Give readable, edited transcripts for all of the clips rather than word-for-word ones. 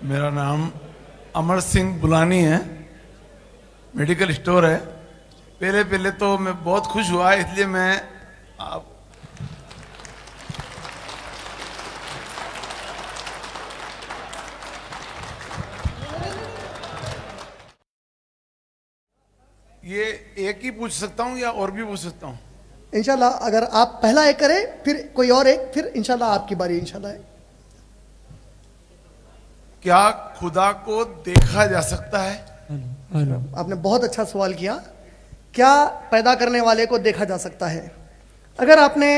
मेरा नाम अमर सिंह बुलानी है, मेडिकल स्टोर है। पहले पहले तो मैं बहुत खुश हुआ, इसलिए मैं आप ये एक ही पूछ सकता हूँ या और भी पूछ सकता हूँ? इंशाल्लाह अगर आप पहला एक करें, फिर कोई और एक, फिर इंशाल्लाह आपकी बारी इंशाल्लाह है। क्या खुदा को देखा जा सकता है? आपने बहुत अच्छा सवाल किया। क्या पैदा करने वाले को देखा जा सकता है? अगर आपने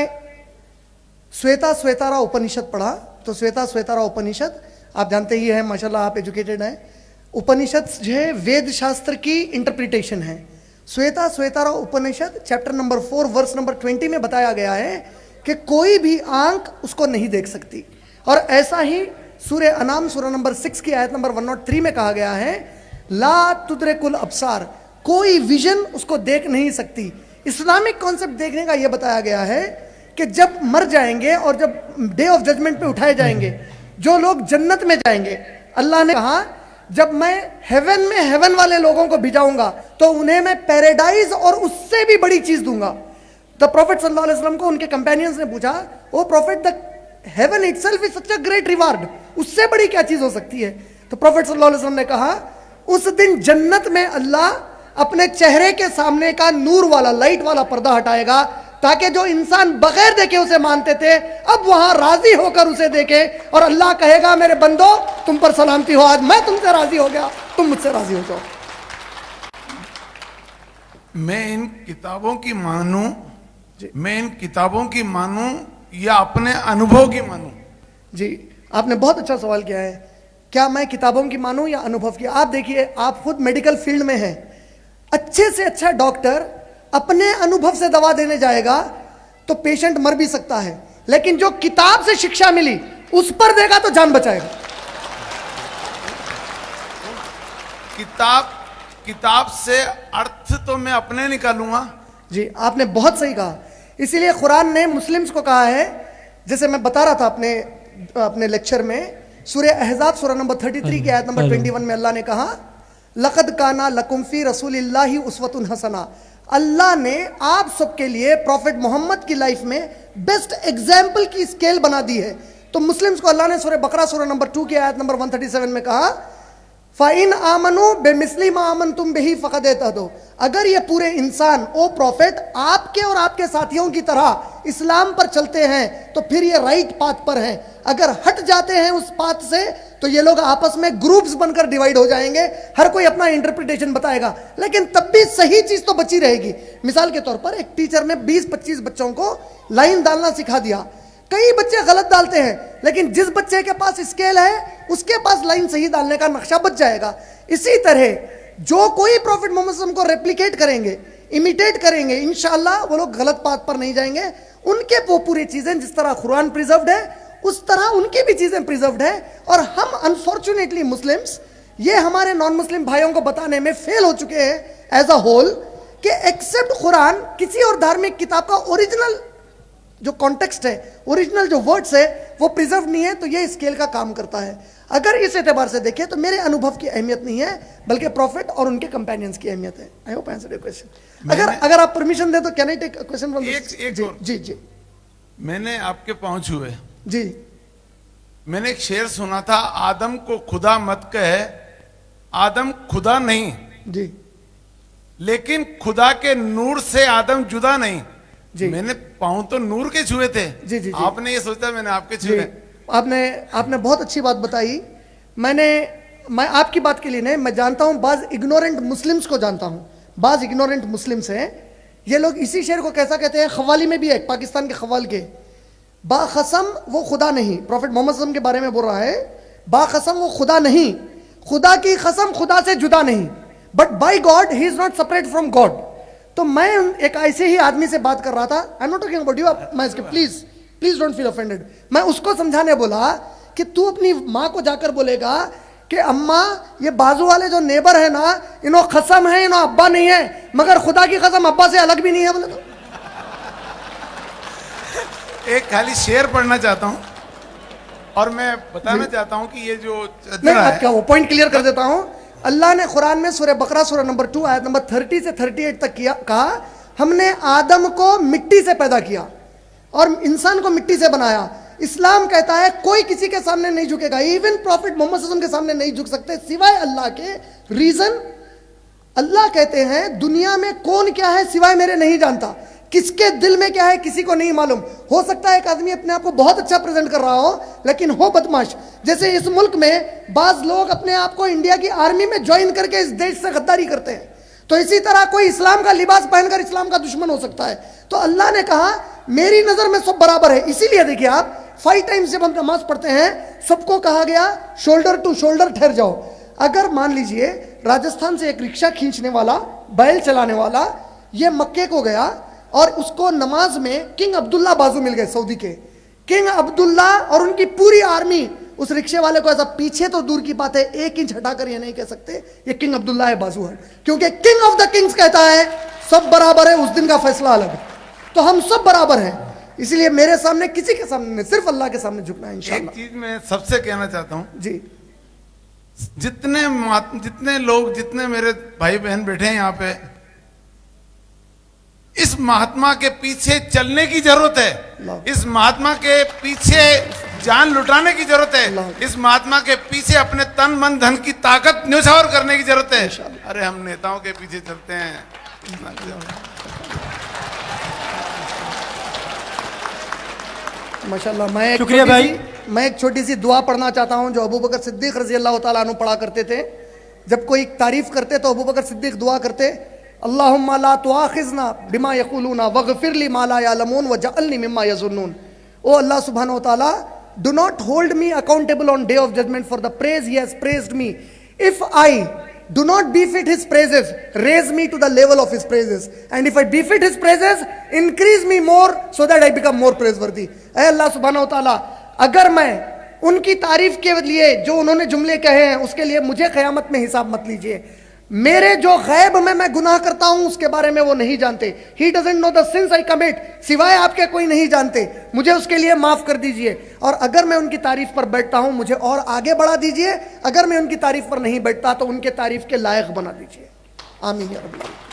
श्वेता श्वेतारा उपनिषद पढ़ा तो श्वेता श्वेतारा उपनिषद आप जानते ही हैं, माशाल्लाह आप एजुकेटेड हैं। उपनिषद जो है वेद शास्त्र की इंटरप्रिटेशन है। श्वेता श्वेतारा उपनिषद चैप्टर नंबर 4 वर्स नंबर 20 में बताया गया है कि कोई भी आंख उसको नहीं देख सकती। और ऐसा ही सूर्य अनाम सूरह नंबर 6 की आयत नंबर 103 में कहा गया है, ला तुद्रिकुल अब्सार, कोई विजन उसको देख नहीं सकती। इस्लामिक कॉन्सेप्ट देखने का यह बताया गया है कि जब मर जाएंगे और जब डे ऑफ जजमेंट पे उठाए जाएंगे, जो लोग जन्नत में जाएंगे, अल्लाह ने कहा जब मैं हेवन में हेवन वाले लोगों को भिजाऊंगा तो उन्हें मैं पैराडाइज और उससे भी बड़ी चीज दूंगा। द प्रॉफिट सल्लल्लाहु अलैहि वसल्लम को उनके कंपेनियंस ने पूछा, O prophet the heaven itself is such a great reward, उससे बड़ी क्या चीज हो सकती है? तो प्रॉफिट सल्लल्लाहु अलैहि वसल्लम ने कहा उस दिन जन्नत में अल्लाह अपने चेहरे के सामने का नूर वाला लाइट वाला पर्दा हटाएगा ताकि जो इंसान बगैर देखे उसे मानते थे अब वहां राजी होकर उसे देखे, और अल्लाह कहेगा मेरे बंदो तुम पर सलामती हो, आज मैं तुमसे राजी हो गया, तुम मुझसे राजी हो जाओ। मैं इन किताबों की मानूं, मैं इन किताबों की मानूं या अपने अनुभव की मानूं? जी आपने बहुत अच्छा सवाल किया है। क्या मैं किताबों की मानूं या अनुभव की? आप देखिए, आप खुद मेडिकल फील्ड में हैं। अच्छे से अच्छा डॉक्टर अपने अनुभव से दवा देने जाएगा तो पेशेंट मर भी सकता है, लेकिन जो किताब से शिक्षा मिली उस पर देगा तो जान बचाएगा। किताब से अर्थ तो मैं अपने निकालूंगा। जी आपने बहुत सही कहा। इसीलिए कुरान ने मुस्लिम्स को कहा है, जैसे मैं बता रहा था अपने लेक्चर में, सूरह अहज़ाब सूरह नंबर 33 की आयत नंबर 21 में अल्लाह ने कहा लक़द काना लकुम फ़ी रसूलिल्लाहि उस्वतुन हसना, अल्लाह ने आप सबके लिए प्रॉफिट मोहम्मद की लाइफ में बेस्ट एग्जाम्पल की स्केल बना दी है। तो मुस्लिम्स को अल्लाह ने सूरह बकरा सूरह नंबर 2 की आयत नंबर 137 में कहा फ़ाइन आमनु बेमिस्ली मा आमनतुम बिही फ़क़द इहतदौ, अगर ये पूरे इंसान ओ प्रॉफिट आपके और आपके साथियों की तरह इस्लाम पर चलते हैं तो फिर ये राइट पाथ पर हैं। अगर हट जाते हैं उस पाथ से तो ये लोग आपस में ग्रुप्स बनकर डिवाइड हो जाएंगे, हर कोई अपना इंटरप्रिटेशन बताएगा, लेकिन तब भी सही चीज तो बची रहेगी। मिसाल के तौर पर एक टीचर ने 20-25 बच्चों को लाइन डालना सिखा दिया। कई बच्चे गलत डालते हैं, लेकिन जिस बच्चे के पास स्केल है उसके पास लाइन सही डालने का नक्शा बच जाएगा। इसी तरह जो कोई प्रॉफिट मोहम्मद सल्लल्लाहु अलैहि वसल्लम को रेप्लिकेट करेंगे, इमिटेट करेंगे, इंशाअल्लाह वो लोग गलत पाथ पर नहीं जाएंगे। उनके वो पूरी चीजें जिस तरह कुरान प्रिजर्व्ड है उस तरह उनकी भी चीजें प्रिजर्व्ड है। और हम अनफॉर्चुनेटली मुस्लिम्स ये हमारे नॉन मुस्लिम भाइयों को बताने में फेल हो चुके हैं एज अ होल कि एक्सेप्ट कुरान किसी और धार्मिक किताब का ओरिजिनल जो कॉन्टेक्स्ट है, ओरिजिनल जो वर्ड्स है वो प्रिजर्व नहीं है। तो ये स्केल का काम करता है। अगर इस एतबार से देखें तो मेरे अनुभव की अहमियत नहीं है बल्कि प्रॉफिट और उनके कंपेनियंस की अहमियत है। I hope answer your question. अगर आप परमिशन दें तो can I take a question from जी जी। मैंने आपके पांव छुए जी। मैंने एक शेर सुना था, आदम को खुदा मत कहे, आदम खुदा नहीं जी, लेकिन खुदा के नूर से आदम जुदा नहीं जी। मैंने पाँव तो नूर के छुए थे। जी जी जी। आपने ये सोचा मैंने आपके छुए? आपने बहुत अच्छी बात बताई। मैं आपकी बात के लिए नहीं, मैं जानता हूं बाज इग्नोरेंट मुस्लिम्स को जानता हूं, बाज इग्नोरेंट मुस्लिम्स हैं। ये लोग इसी शेर को कैसा कहते हैं, खवाली में भी है, पाकिस्तान के खवाल के, बाखसम वो खुदा नहीं, प्रॉफिट मोहम्मद सल्लल्लाहु अलैहि वसल्लम के बारे में बोल रहा है, बाखसम वो खुदा नहीं, खुदा की कसम खुदा से जुदा नहीं, but by God he is not separate from God. तो मैं एक ऐसे ही आदमी से बात कर रहा था, I am not talking about you, please don't feel offended. मैं उसको समझाने बोला कि तू अपनी माँ को जाकर बोलेगा कि अम्मा ये बाजू वाले जो नेबर है ना, इन्हों कसम है, इन्हों अब्बा नहीं है, मगर खुदा की कसम अब्बा से अलग भी नहीं है। बोले तो एक खाली शेर पढ़ना चाहता हूं। और मैं बताना चाहता हूं कि ये जो नहीं, चदरा आप है, क्या वो पॉइंट क्लियर कर देता हूं। अल्लाह ने कुरान में सूरह बकरा सूरह नंबर 2 आयत नंबर 30 से 38 तक कहा, हमने आदम को मिट्टी से पैदा किया और इंसान को मिट्टी से बनाया। इस्लाम कहता है कोई किसी के सामने नहीं झुकेगा, इवन प्रॉफिट मोहम्मद सल्लल्लाहु अलैहि वसल्लम के सामने नहीं झुक सकते सिवाय अल्लाह के। रीजन, अल्लाह कहते हैं दुनिया में कौन क्या है सिवाय मेरे नहीं जानता, किसके दिल में क्या है किसी को नहीं मालूम। हो सकता है एक आदमी अपने आप को बहुत अच्छा प्रेजेंट कर रहा हो लेकिन हो बदमाश। जैसे इस मुल्क में बाज लोग अपने आप को इंडिया की आर्मी में ज्वाइन करके इस देश से गद्दारी करते हैं, तो इसी तरह कोई इस्लाम का लिबास पहनकर इस्लाम का दुश्मन हो सकता है। तो अल्लाह ने कहा मेरी नजर में सब बराबर है। इसीलिए देखिए आप 5 टाइम्स जब हम नमाज पढ़ते हैं सबको कहा गया शोल्डर टू शोल्डर ठहर जाओ। अगर मान लीजिए राजस्थान से एक रिक्शा खींचने वाला, बैल चलाने वाला, ये मक्के को गया और उसको नमाज में किंग अब्दुल्ला बाजू मिल गए, सऊदी के किंग अब्दुल्ला और उनकी पूरी आर्मी उस रिक्शे वाले को ऐसा, पीछे तो दूर की बात है 1 इंच हटाकर ये नहीं कह सकते ये किंग अब्दुल्ला है बाजू है, क्योंकि किंग ऑफ द किंग्स कहता है सब बराबर है, उस दिन का फैसला अलग है। तो हम सब बराबर हैं, इसलिए मेरे सामने किसी के सामने नहीं, सिर्फ अल्लाह के सामने झुकना है एक इंशाअल्लाह। चीज मैं सबसे कहना चाहता हूं, जी जितने लोग, जितने मेरे भाई बहन बैठे हैं यहाँ पे, इस महात्मा के पीछे चलने की जरूरत है, इस महात्मा के पीछे जान लुटाने की जरूरत है, इस महात्मा के पीछे अपने तन मन धन की ताकत न्यौछावर करने की जरूरत है। अरे हम नेताओं के पीछे चलते हैं। माशाल्लाह। मैं एक छोटी सी दुआ पढ़ना चाहता हूं जो अबू बकर सिद्दीक रजी अल्लाह तआला अन्हु पढ़ा करते थे। जब कोई तारीफ करते तो अबू बकर सिद्दीक दुआ करते, अल्लाहुम्मा ला तुआखिज़ना बिमा यक़ूलूना वग़फ़िर ली मा ला यअलमून वजअलनी मिम्मा यज़ुन्नून। ओ अल्लाह सुब्हानहू व तआला, do not hold me accountable on day of judgement for the praise he has praised me. If I do not befit his praises, raise me to the level of his praises, and if I befit his praises, increase me more so that I become more praiseworthy। ऐ अल्लाह सुब्हानहू व तआला, अगर मैं उनकी तारीफ के लिए जो उन्होंने जुमले कहे हैं उसके लिए मुझे क़यामत में हिसाब मत लीजिए। मेरे जो गैब में मैं गुनाह करता हूं उसके बारे में वो नहीं जानते। He doesn't know the since I commit, सिवाय आपके कोई नहीं जानते, मुझे उसके लिए माफ कर दीजिए। और अगर मैं उनकी तारीफ पर बैठता हूं मुझे और आगे बढ़ा दीजिए, अगर मैं उनकी तारीफ पर नहीं बैठता तो उनके तारीफ के लायक बना दीजिए। आमीन या रब्बल आलमीन।